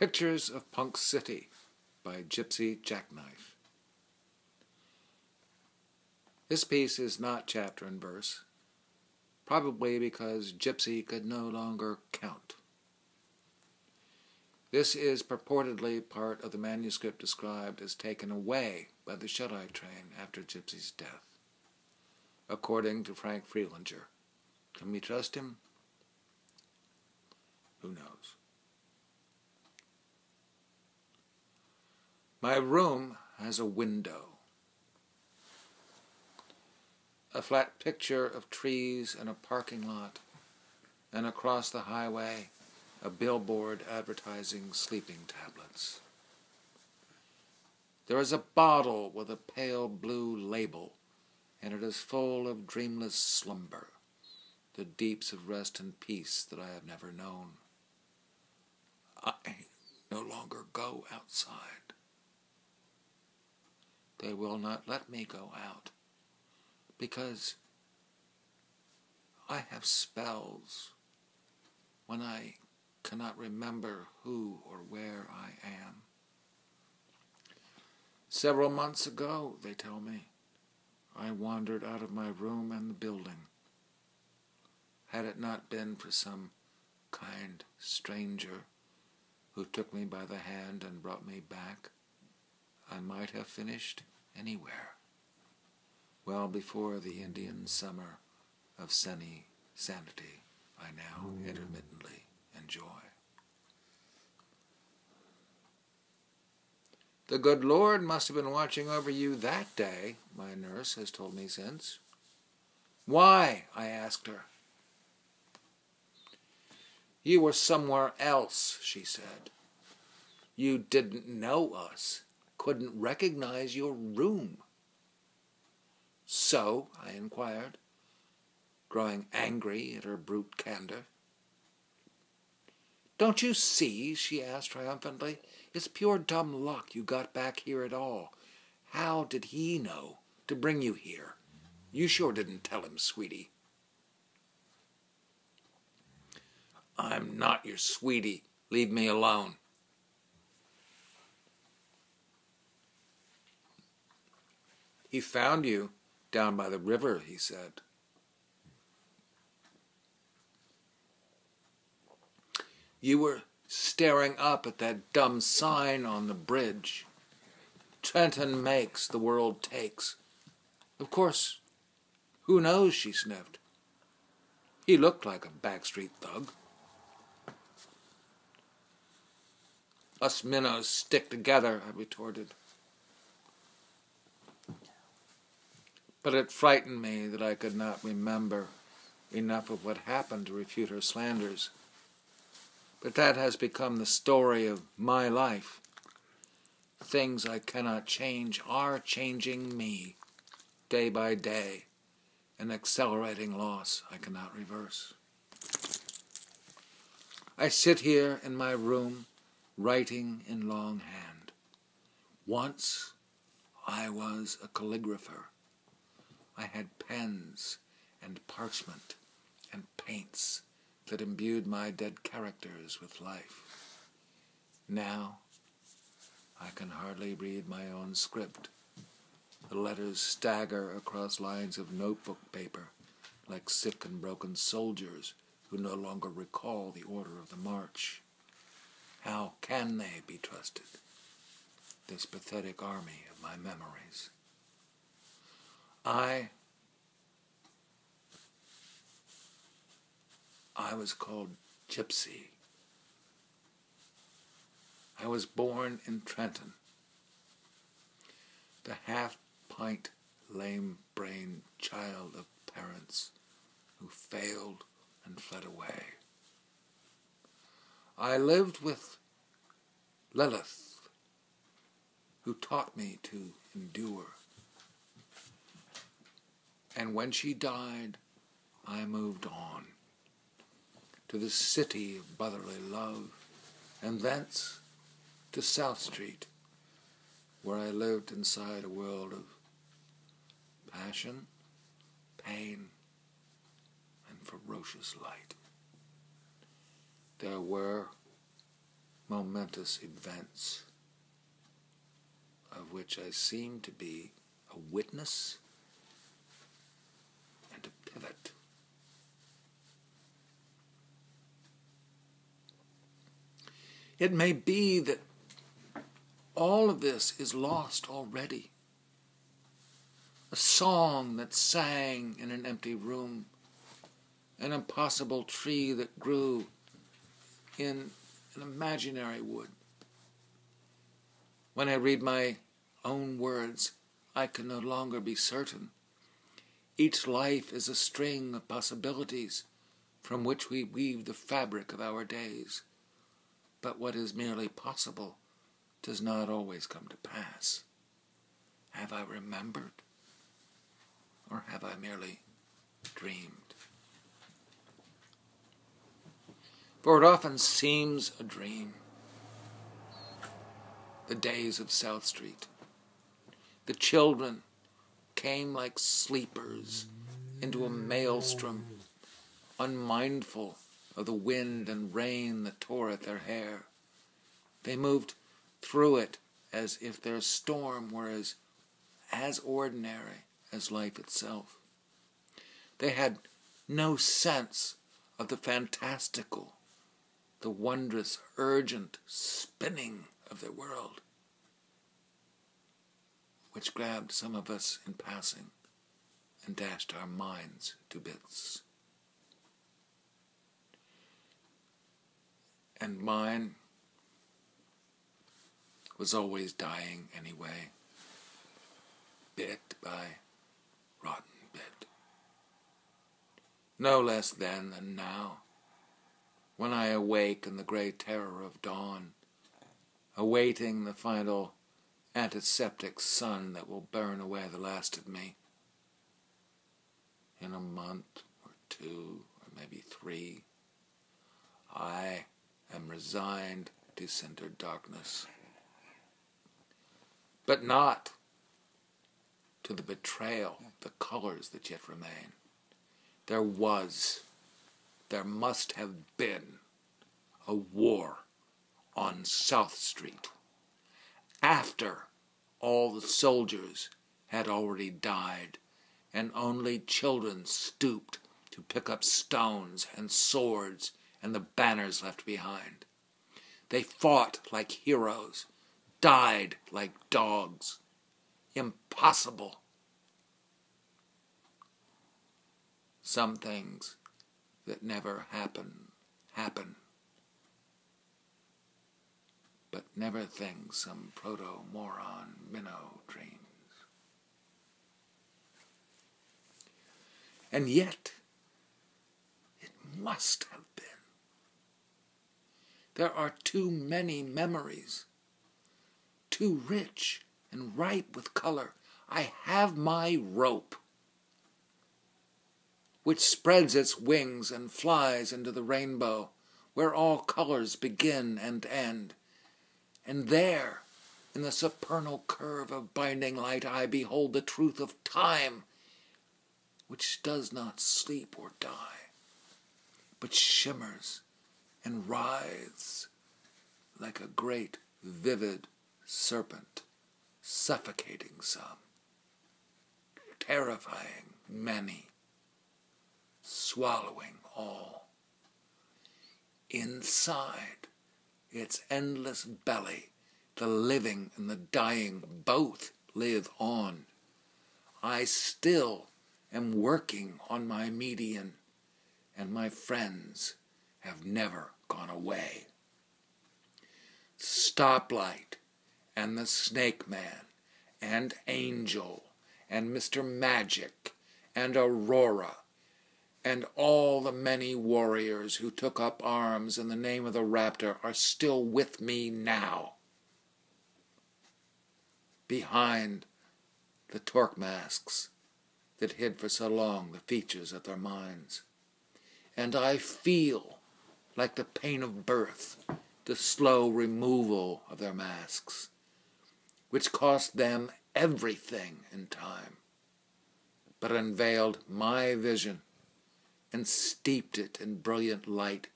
Pictures of Punk City by Gypsy, Jackknife. This piece is not chapter and verse, probably because Gypsy could no longer count. This is purportedly part of the manuscript described as taken away by the shut-eye train after Gypsy's death, according to Frank Freelinger. Can we trust him? Who knows? My room has a window. A flat picture of trees and a parking lot, and across the highway, a billboard advertising sleeping tablets. There is a bottle with a pale blue label, and it is full of dreamless slumber, the deeps of rest and peace that I have never known. I no longer go outside. They will not let me go out, because I have spells when I cannot remember who or where I am. Several months ago, they tell me, I wandered out of my room and the building. Had it not been for some kind stranger who took me by the hand and brought me back, I might have finished anywhere, well before the Indian summer of sunny sanity I now intermittently enjoy. The good Lord must have been watching over you that day, my nurse has told me since. Why? I asked her. You were somewhere else, she said. You didn't know us, couldn't recognize your room. So, I inquired, growing angry at her brute candor. Don't you see, she asked triumphantly, it's pure dumb luck you got back here at all. How did he know to bring you here? You sure didn't tell him, sweetie. I'm not your sweetie. Leave me alone. He found you down by the river, he said. You were staring up at that dumb sign on the bridge. Trenton makes, the world takes. Of course, who knows, she sniffed. He looked like a backstreet thug. Us minnows stick together, I retorted. But it frightened me that I could not remember enough of what happened to refute her slanders. But that has become the story of my life. Things I cannot change are changing me, day by day, an accelerating loss I cannot reverse. I sit here in my room, writing in longhand. Once I was a calligrapher. I had pens and parchment and paints that imbued my dead characters with life. Now, I can hardly read my own script. The letters stagger across lines of notebook paper like sick and broken soldiers who no longer recall the order of the march. How can they be trusted, this pathetic army of my memories? I was called Gypsy. I was born in Trenton, the half-pint, lame-brained child of parents who failed and fled away. I lived with Lilith, who taught me to endure. And when she died, I moved on to the city of brotherly love, and thence to South Street, where I lived inside a world of passion, pain, and ferocious light. There were momentous events of which I seem to be a witness and a pivot. It may be that all of this is lost already. A song that sang in an empty room, an impossible tree that grew in an imaginary wood. When I read my own words, I can no longer be certain. Each life is a string of possibilities from which we weave the fabric of our days. But what is merely possible does not always come to pass. Have I remembered? Or have I merely dreamed? For it often seems a dream. The days of South Street. The children came like sleepers into a maelstrom, unmindful of the wind and rain that tore at their hair. They moved through it as if their storm were as ordinary as life itself. They had no sense of the fantastical, the wondrous, urgent spinning of their world, which grabbed some of us in passing and dashed our minds to bits. And mine was always dying anyway, bit by rotten bit. No less then than now, when I awake in the grey terror of dawn, awaiting the final antiseptic sun that will burn away the last of me. In a month or 2 or maybe 3, I am resigned to cindered darkness. But not to the betrayal, the colors that yet remain. There must have been a war on South Street after all the soldiers had already died and only children stooped to pick up stones and swords and the banners left behind. They fought like heroes, died like dogs. Impossible. Some things that never happen. But never things some proto-moron minnow dreams. And yet, it must have been. There are too many memories, too rich and ripe with color. I have my rope, which spreads its wings and flies into the rainbow, where all colors begin and end. And there, in the supernal curve of binding light, I behold the truth of time, which does not sleep or die, but shimmers and writhes like a great, vivid serpent, suffocating some, terrifying many, swallowing all. Inside its endless belly, the living and the dying both live on. I still am working on my median, and my friends have never gone away. Stoplight, and the Snake Man, and Angel, and Mr. Magic, and Aurora, and all the many warriors who took up arms in the name of the raptor are still with me now. Behind the torque masks that hid for so long the features of their minds. And I feel like the pain of birth, the slow removal of their masks, which cost them everything in time, but unveiled my vision and steeped it in brilliant light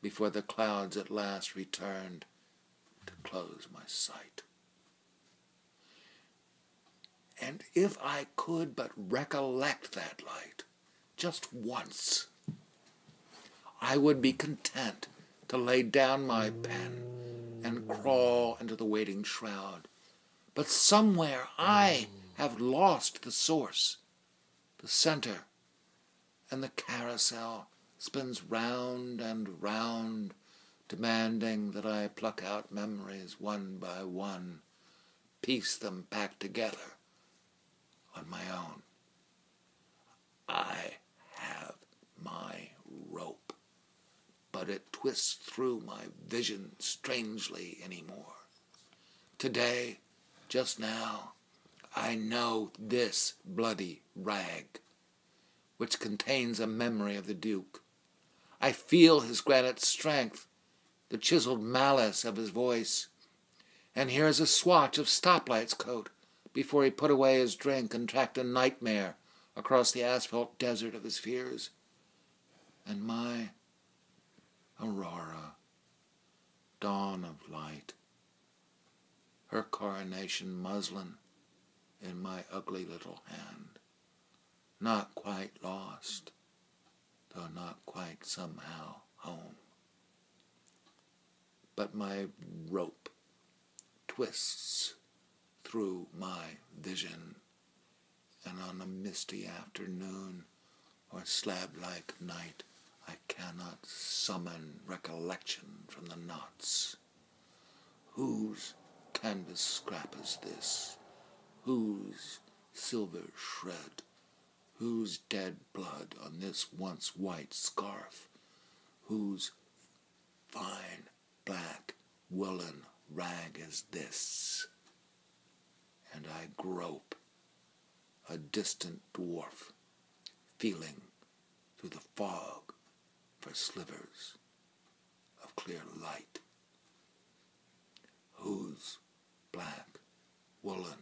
before the clouds at last returned close my sight. And if I could but recollect that light, just once, I would be content to lay down my pen and crawl into the waiting shroud. But somewhere I have lost the source, the center, and the carousel spins round and round, demanding that I pluck out memories one by one, piece them back together on my own. I have my rope, but it twists through my vision strangely anymore. Today, just now, I know this bloody rag, which contains a memory of the Duke. I feel his granite strength, the chiseled malice of his voice, and here's a swatch of Stoplight's coat before he put away his drink and tracked a nightmare across the asphalt desert of his fears. And my Aurora, dawn of light, her coronation muslin in my ugly little hand, not quite lost, though not quite somehow home. But my rope twists through my vision, and on a misty afternoon or slab-like night I cannot summon recollection from the knots. Whose canvas scrap is this? Whose silver shred? Whose dead blood on this once white scarf? Whose fine black woolen rag is this? And I grope, a distant dwarf, feeling through the fog for slivers of clear light. Whose black woolen